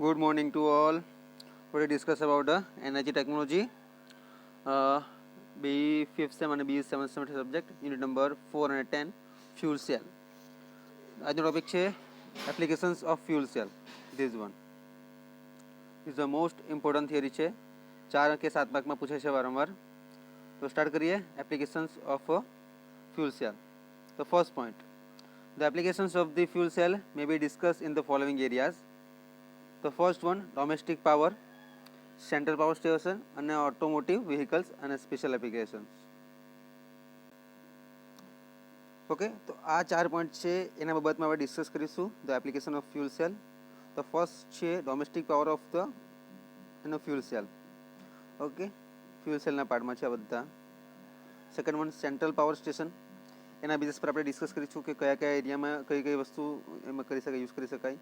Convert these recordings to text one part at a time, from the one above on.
Good morning to all. Today discuss about the energy technology. B 5th sem and B 7th semester subject unit number 4 and 10 fuel cell. આજનો topic છે applications of fuel cell. This one is the most important theory છે. 4 કે 7 માર્કમાં પૂછે છે વારંવાર. તો start કરીએ applications of fuel cell. The first point, the applications of the fuel cell may be discussed in the following areas. The first one, domestic power, central power station અને automotive vehicles અને special applications. Okay, તો આ 4 point છે, એના બાબતમાં આપણે discuss કરીશું. The application of fuel cell. The first છે domestic power of the fuel cell. Okay, fuel સેલના પાર્ટમાં છે આ બધા. Second one, central power station. એના બેઝિસ પર આપણે ડિસ્કસ કરીશું કે કયા કયા એરિયામાં કઈ કઈ વસ્તુ એમાં કરી શકાય, યુઝ કરી શકાય.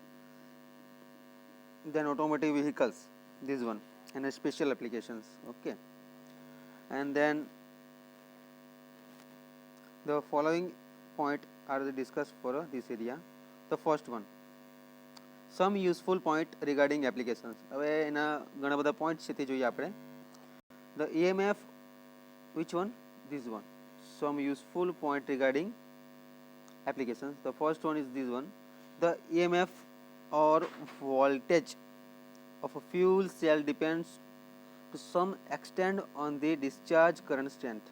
Then automotive vehicles, this one, and special applications. Okay, and then the following point are discussed for this area. The first one, some useful point regarding applications. હવે એના ઘણા બધા પોઈન્ટ છે તે જોઈએ આપણે. The EMF, which one? This one. Some useful point regarding applications. The first one is this one. The EMF or voltage of a fuel cell depends to some extent on the discharge current strength.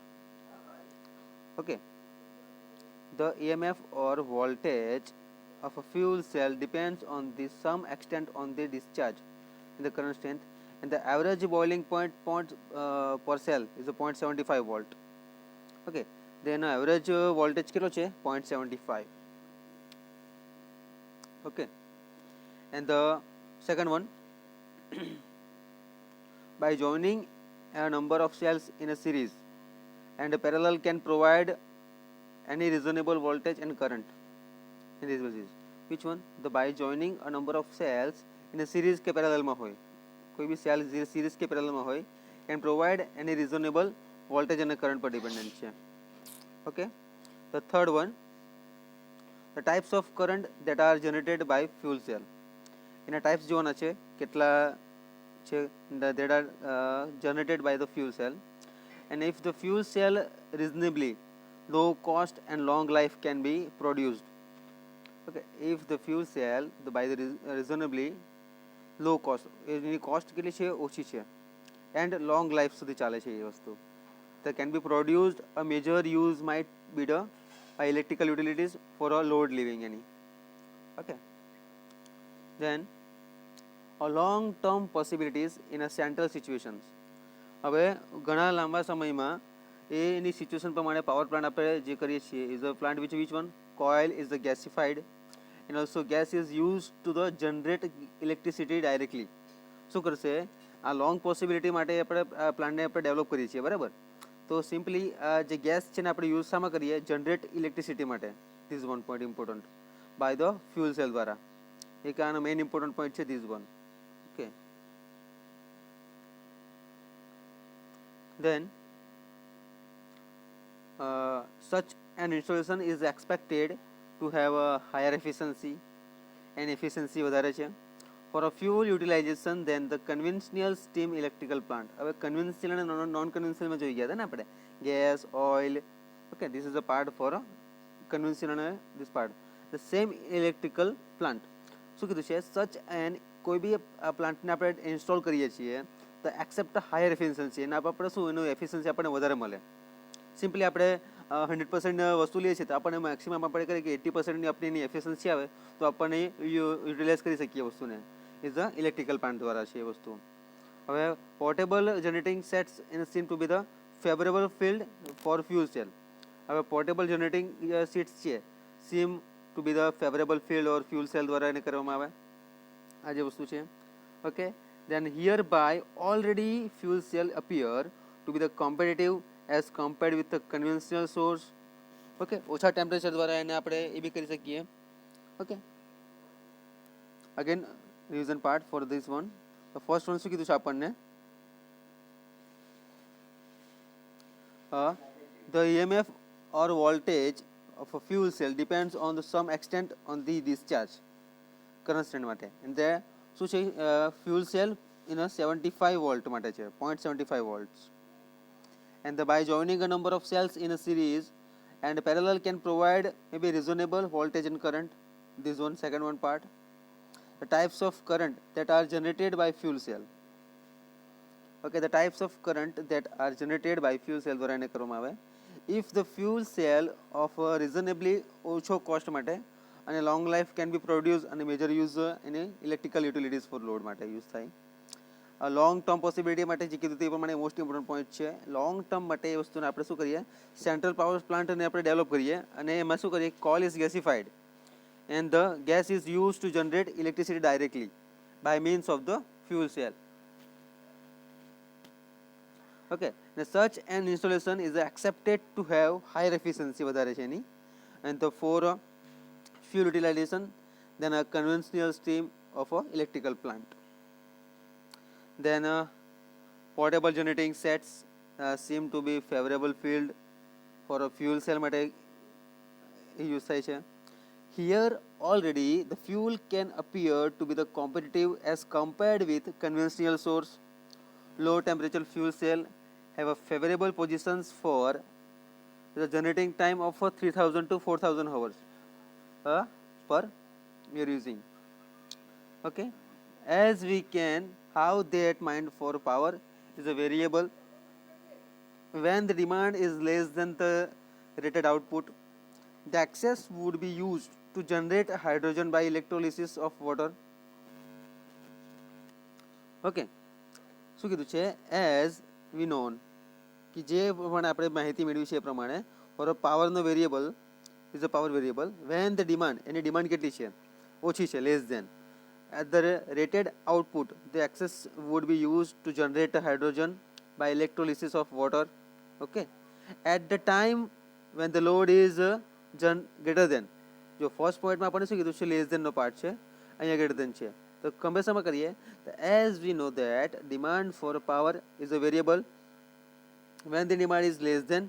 Okay, the EMF or voltage of a fuel cell depends on the some extent on the discharge in the current strength, and the average boiling point per cell is a 0.75 volt. Okay, then average voltage કેટલો છે 0.75. Okay, and the second one, by joining a number of cells in a series and a parallel can provide any reasonable voltage and current in this basis. Which one? The by joining a number of cells in a series के parallel में होए, कोई भी cell series के parallel में होए, can provide any reasonable voltage and current पर dependent છે. Okay, the third one, the types of current that are generated by fuel cell. એના types જોવાના છે કેટલા છે that are generated by the fuel cell, and if the fuel cell reasonably low cost and long life can be produced. Okay, if the fuel cell by the reasonably low cost, any cost કેટલી છે ઓછી છે, and long life સુધી ચાલે છે એ વસ્તુ, that can be produced, a major use might be the electrical utilities for a load living any. Okay, then a long term possibilities in a central situations. હવે ઘણા લાંબા સમયમાં એની સિચ્યુએશન પ્રમાણે પાવર પ્લાન્ટ આપણે જે કરીએ છીએ is a plant which one? Coil is the gasified, and also gas is used to the generate electricity directly. શું કરશે આ લોંગ પોસિબિલિટી માટે આપણે આ પ્લાન્ટને આપણે ડેવલપ કરીએ છીએ, બરાબર? તો સિમ્પલી આ જે ગેસ છે ને આપણે યુઝ શામાં કરીએ? જનરેટ ઇલેક્ટ્રિસિટી માટે. This one point important by the fuel cell દ્વારા. એક આનો મેઇન ઇમ્પોર્ટન્ટ પોઈન્ટ છે this one. Okay, then such an installation is expected to have a higher efficiency, and efficiency વધારે છે for a fuel utilization than the conventional steam electrical plant. હવે conventional અને non conventional માં જોઈ ગયા હતા ને આપણે, gas, oil. Okay, this is a part for a conventional and this part, the same electrical plant. શું કીધું છે? such an, કોઈ બી આ પ્લાન્ટને આપણે ઇન્સ્ટોલ કરીએ છીએ તો એક્સેપ્ટ હાયર એફિશિયન્સી, એના આપણે શું એનું એફિશિયન્સી આપણને વધારે મળે. સિમ્પલી આપણે 100% વસ્તુ લઈએ છીએ તો આપણને મેક્સિમમ આપણે કરીએ કે 80% આપણી એની એફિશિયન્સી આવે તો આપણને યુટિલાઇઝ કરી શકીએ વસ્તુને. ઇઝ ધ ઇલેક્ટ્રિકલ પ્લાન્ટ દ્વારા છે એ વસ્તુ. હવે portable generating sets in seem to be the favourable field for fuel cell. હવે પોર્ટેબલ જનરેટિંગ સીટ્સ છે seem to be the favourable field or fuel cell દ્વારા એને કરવામાં આવે આ જે વસ્તુ છે. Okay, then hereby already fuel cell appear to be the competitive as compared with the conventional source. Okay, ઓછા ટેમ્પરેચર દ્વારા એને આપણે એ બી કરી શકીએ. Okay, again revision part for this one. તો ફર્સ્ટ વન શું કીધું છે આપણને? the EMF or voltage of a fuel cell depends on the some extent on the discharge current strength માટે, and the શું છે fuel cell in a 75 volt માટે છે 0.75 વોલ્ટ્સ and by joining a number of cells in a series and parallel can provide maybe reasonable voltage and current. This one second one part, the types of current that are generated by fuel cell. Okay, the types of current that are generated by fuel cell દ્વારા એને કરવામાં આવે if the fuel cell of a reasonably ઓછો cost માટે અને long life can be produced અને major use એને electrical utilities for load માટે use થાય. લોંગ ટર્મ પોસિબિલિટી માટે જે કીધું તે પ્રમાણે મોસ્ટ ઇમ્પોર્ટન્ટ પોઈન્ટ છે. લોંગ ટર્મ માટે એ વસ્તુને આપણે શું કરીએ સેન્ટ્રલ પાવર પ્લાન્ટને આપણે ડેવલપ કરીએ અને એમાં શું કરીએ coal is gasified and the gas is used to generate electricity directly by means of the fuel cell. Okay, now such an installation is accepted to have higher efficiency વધારે છે એની and the for fuel utilization than a conventional stream of a electrical plant. Then portable generating sets seem to be favorable field for a fuel cell માટે use થાય છે. Here already the fuel can appear to be the competitive as compared with conventional source. Low temperature fuel cell have a favorable positions for the generating time of 3000 to 4000 hours per we are using. Okay, as we can how that mind for power is a variable. When the demand is less than the rated output, the excess would be used to generate hydrogen by electrolysis of water. Okay, શું કીધું છે as we known કે જે પ્રમાણે આપણે માહિતી મેળવી છે એ પ્રમાણે for a power no variable is a power variable when the demand any demand કેટલી છે ઓછી છે less than at the rated output the excess would be used to generate hydrogen by electrolysis of water. Okay, at the time when the load is greater than જો first પોઈન્ટમાં આપણે શું કીધું છે less ધેનનો part છે અહીંયા greater than છે તો કમ્પેરિઝનમાં કરીએ તો as we know that demand for power is a variable when the demand is less than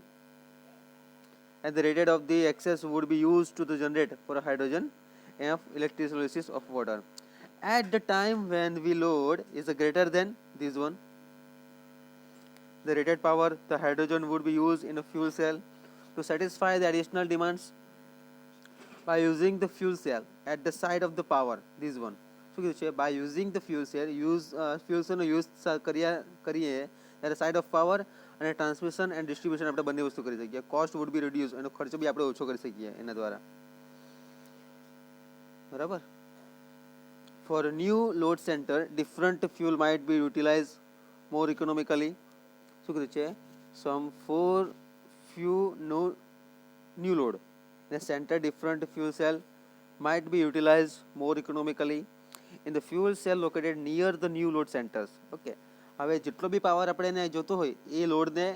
and the rated of the excess would be used to the generate for hydrogen of electrolysis of water. At the time when we load is greater than this one, the rated power, the hydrogen would be used in a fuel cell to satisfy the additional demands by using the fuel cell at the side of the power. This one. So by using the fuel cell, fuel cell no use કરીએ ત્યારે side of power અને transmission and distribution આપણે બંને વસ્તુ કરી શકીએ. Cost would be reduce એનો ખર્ચો બી આપણે ઓછો કરી શકીએ એના દ્વારા. બરાબર. For a new load center, different fuel might be utilized more economically. શું કીધું છે some for few no new load the center different fuel cell might be utilized more economically in the fuel cell located near the new load centers. Okay, હવે જેટલો બી power આપણે એને જોતો હોય એ લોડને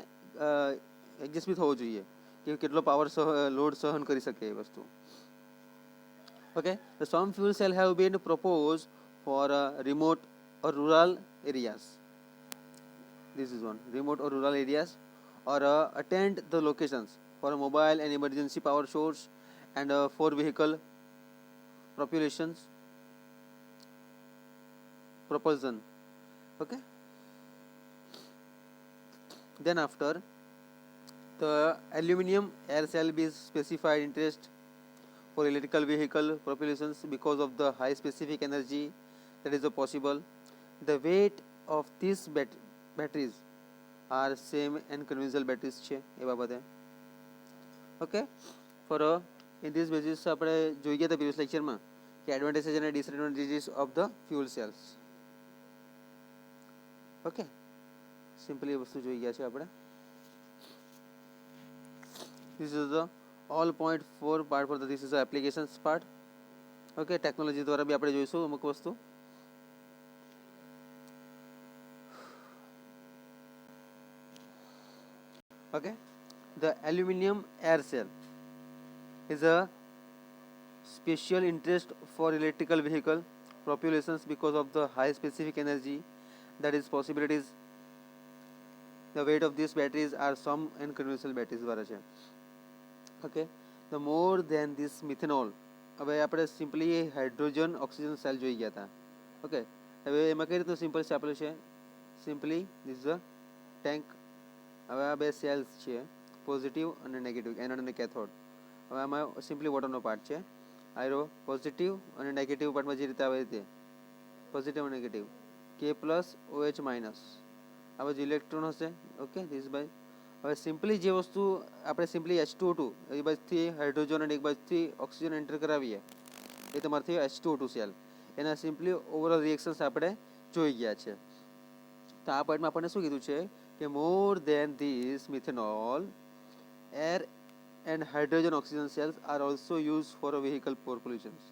એડજસ્ટ બી થવો જોઈએ કે કેટલો પાવર લોડ સહન કરી શકે એ વસ્તુ. Okay, the some fuel cell have been proposed for remote or rural areas. This is one, remote or rural areas or attend the locations for a mobile and emergency power source and for vehicle propulsion. Okay, then after the aluminum air cell is specified interest for electrical vehicle propulsions because of the high specific energy that is possible. The weight of these batteries are same and conventional batteries છે એ બાબતે. Okay, for in this basis આપણે જોઈ ગયા હતા previous lecture માં કે advantages and disadvantages of the fuel cells. Okay, simply એ વસ્તુ જોઈ ગયા છે આપણે. This is the all point 4 part for the this is the applications part. Okay, technology દ્વારા બી આપણે જોઈશું અમુક વસ્તુ. Okay, the aluminum air cell is a special interest for electrical vehicle propulsions because of the high specific energy that is possibilities. The weight of these batteries are some and conventional batteries દ્વારા છે. Okay, the more than this methanol. હવે આપણે simply hydrogen oxygen cell જોઈ ગયા હતા. Okay, હવે એમાં કઈ રીતનું સિમ્પલ છે આપેલું છે, simply this is a tank. હવે આ બે સેલ્સ છે, પોઝિટિવ અને નેગેટિવ, એનોડ અને કેથોડ. હવે આમાં સિમ્પલી વોટરનો પાર્ટ છે, આયરો પોઝિટિવ અને નેગેટિવ પાર્ટમાં જે રીતે આવે તે પોઝિટિવ અને નેગેટિવ, કે પ્લસ OH માઇનસ, આ બાજુ ઇલેક્ટ્રોન હશે. Okay, this by. હવે સિમ્પલી જે વસ્તુ આપણે સિમ્પલી H2O2 એ બાજુથી હાઇડ્રોજન અને એક બાજુથી ઓક્સિજન એન્ટર કરાવીએ, એ તમારથી H2O2 સેલ, એના સિમ્પલી ઓવરઓલ રિએક્શન્સ આપણે જોઈ ગયા છે. તો આ પોઈન્ટમાં આપણને શું કીધું છે કે more than this methanol, air and hydrogen oxygen cells are also use for a vehicle pollutions.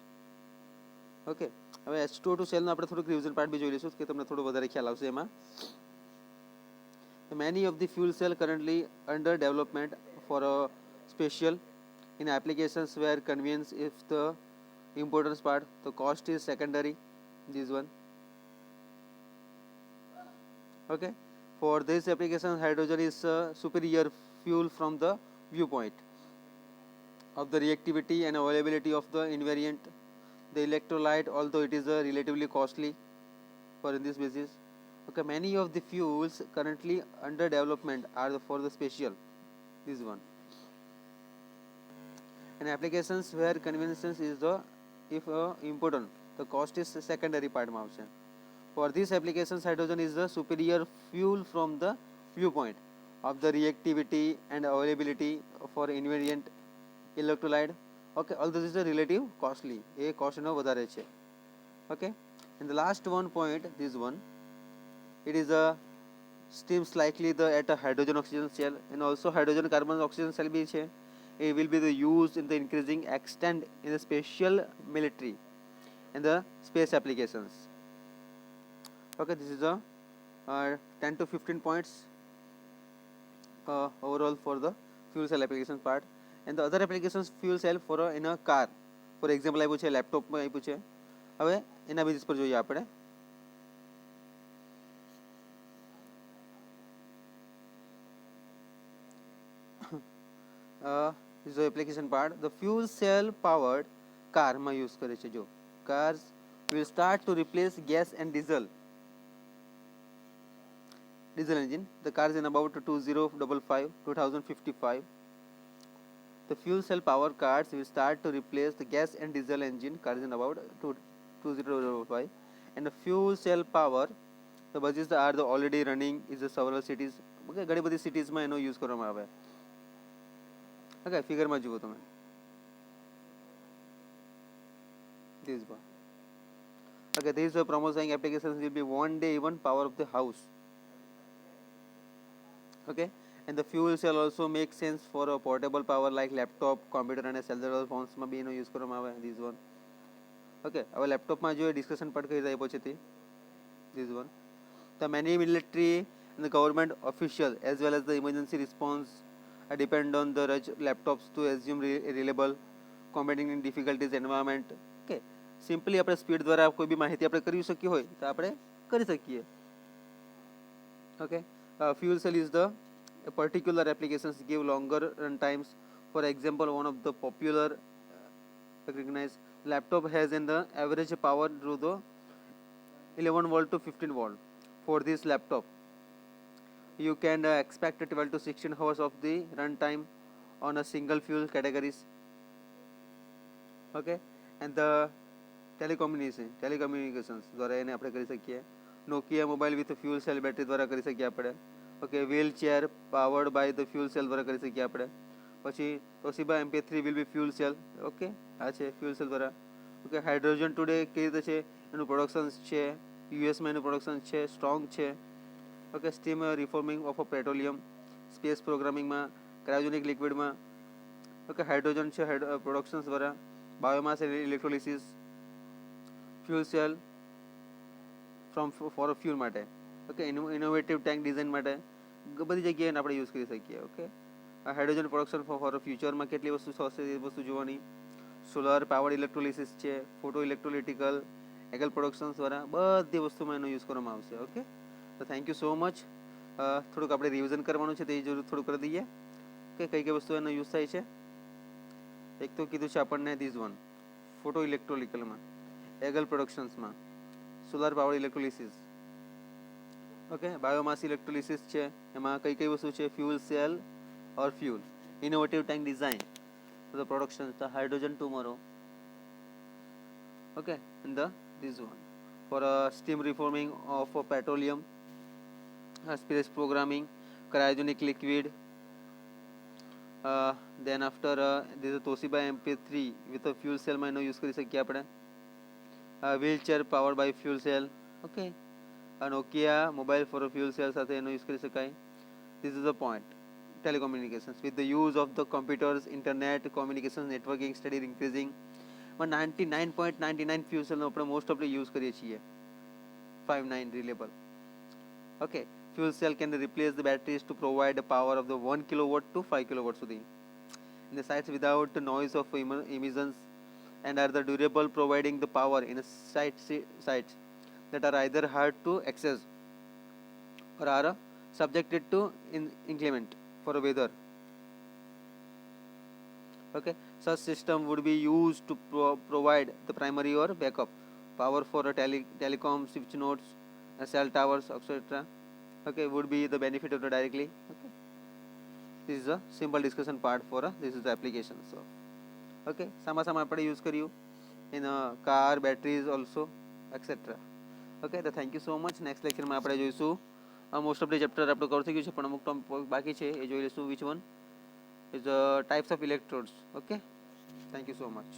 Okay, હવે H2O2 સેલનો આપણે થોડુંક રિવિઝન પાર્ટ બી જોઈ લઈશું કે તમને થોડો વધારે ખ્યાલ આવશે એમાં. Many of the fuel cell currently under development for a special in applications where convenience is the importance part, the cost is secondary. This one. Okay, for this application hydrogen is a superior fuel from the viewpoint of the reactivity and availability of the invariant. The electrolyte, although it is relatively costly for in this basis. Okay, many of the fuels currently under development are for the special. This one. And applications where convenience is the if important, the cost is secondary part માં આવશે. For these applications, hydrogen is the superior fuel from the viewpoint of the reactivity and availability for invariant electrolyte. Okay, although this is a relative costly, a cost નો વધારે છે. Okay, and the last one point, this one, it is a seems likely the at a hydrogen oxygen cell and also hydrogen carbon oxygen cell be છે. It will be the used in the increasing extent in the special military and the space applications. Okay, this is a 10 to 15 points overall for the fuel cell application part. And the other applications fuel cell for in a car, for example આપ્યું છે, લેપટોપમાં આપ્યું છે. હવે એના basis પર જોઈએ આપણે. This is the application part. The fuel cell powered car માં use કરે છે. જો cars will start to replace gas and diesel engine. The cars in about 2055. The fuel cell powered cars will start to replace the gas and diesel engine cars in about 2055. And the fuel cell power, the buses are the already running is the several cities. Okay, ઘણી બધી સિટીઝમાં એનો use કરવામાં આવે. Okay, ફિગરમાં જુઓ તમે. This one. Okay, these promising applications will be one day even power of the house. Okay, and the fuel cell also makes sense for a portable power like laptop, computer and cellular phones માં બી એનો use કરવામાં આવે. This one. Okay, હવે લેપટોપમાં જો discussion part કરી રહ્યો છે તે this one. The many military and the government official as well as the emergency response depend on the laptops to assume reliable combating in difficulties environment. Okay, simply આપણે speed દ્વારા કોઈ બી માહિતી આપણે કરી શકીએ હોય તો આપણે કરી શકીએ. Okay, fuel cell is the particular applications give longer run times. For example, one of the popular recognized laptop has in the average power through the 11 volt to 15 volt. For this laptop you can expect 12 to 16 hours of the run time on a single fuel categories. Okay, and the telecommunications દ્વારા એને આપણે કરી શકીએ. Nokia mobile with fuel cell battery દ્વારા કરી શકીએ આપણે. Okay, wheelchair powered by the fuel cell દ્વારા કરી શકીએ આપણે. પછી Toshiba MP3 will be fuel cell. Okay, આ છે fuel cell દ્વારા. Okay, hydrogen today કેવી રીતે છે એનું પ્રોડક્શન છે, US માં એનું પ્રોડક્શન છે, સ્ટ્રોંગ છે. Okay, steam reforming of a petroleum, space programming માં, cryogenic liquid માં. Okay, hydrogen છે પ્રોડક્શન્સ દ્વારા, biomass electrolysis, fuel cell from for a fuel માટે. ઓકે, ઇનોવેટિવ ટેન્ક ડિઝાઇન માટે બધી જગ્યાએ આપણે યુઝ કરી શકીએ. ઓકે, હાઇડ્રોજન પ્રોડક્શન ફોર ફ્યુચરમાં કેટલી વસ્તુ થશે એ વસ્તુ જોવાની. સોલાર પાવર ઇલેક્ટ્રોલિસિસ છે, ફોટો ઇલેક્ટ્રોલિટિકલ એગલ પ્રોડક્શન્સ દ્વારા બધી વસ્તુમાં એનો યુઝ કરવામાં આવશે. ઓકે, તો થેન્ક યુ સો મચ. થોડુંક આપણે રિવિઝન કરવાનું છે તે જરૂર થોડું કરી દઈએ કે કઈ કઈ વસ્તુ એનો યુઝ થાય છે. એક તો કીધું છે આપણને ધીસ વન ફોટો ઇલેક્ટ્રોલિકલમાં, એગલ પ્રોડક્શન્સમાં, solar power electrolysis. Okay, biomass electrolysis છે, એમાં કઈ કઈ વસ્તુ છે? Fuel cell or fuel. Innovative tank design for the production of the hydrogen tomorrow. Okay, and the this one for steam reforming of petroleum, space programming, cryogenic liquid. Then after this is Toshiba MP3 with a fuel cell માં એનો use કરી શકીએ આપણે. wheelchair powered by fuel cell. Okay, Nokia mobile for a fuel cell સાથે એનો use કરી શકાય. This is the point. Telecommunications with the use of the computers, internet, communications, networking steady increasing. 99.99 fuel cell નો આપણે most ઓફલી use કરીએ છીએ. 59 reliable. Okay, fuel cell can replace the batteries to provide the power of the 1 kilowatt to 5 kilowatt સુધી. In the sites without the noise of emissions and are the durable, providing the power in a sites that are either hard to access or are subjected to inclement for weather. Okay, such system would be used to provide the primary or backup power for a telecom switch nodes, cell towers, etc. Okay, would be the benefit of the directly. Okay, this is a simple discussion part for this is the application. So okay, sama આપણે use કર્યું in car batteries also, etc. Okay, તો thank you so much. next lecture માં આપણે જોઈશું most of the chapter આપણું cover થઈ ગયું છે, પણ અમુક ટોપિક બાકી છે, એ જોઈ લઈશું. which one is types of electrodes. Okay, thank you so much.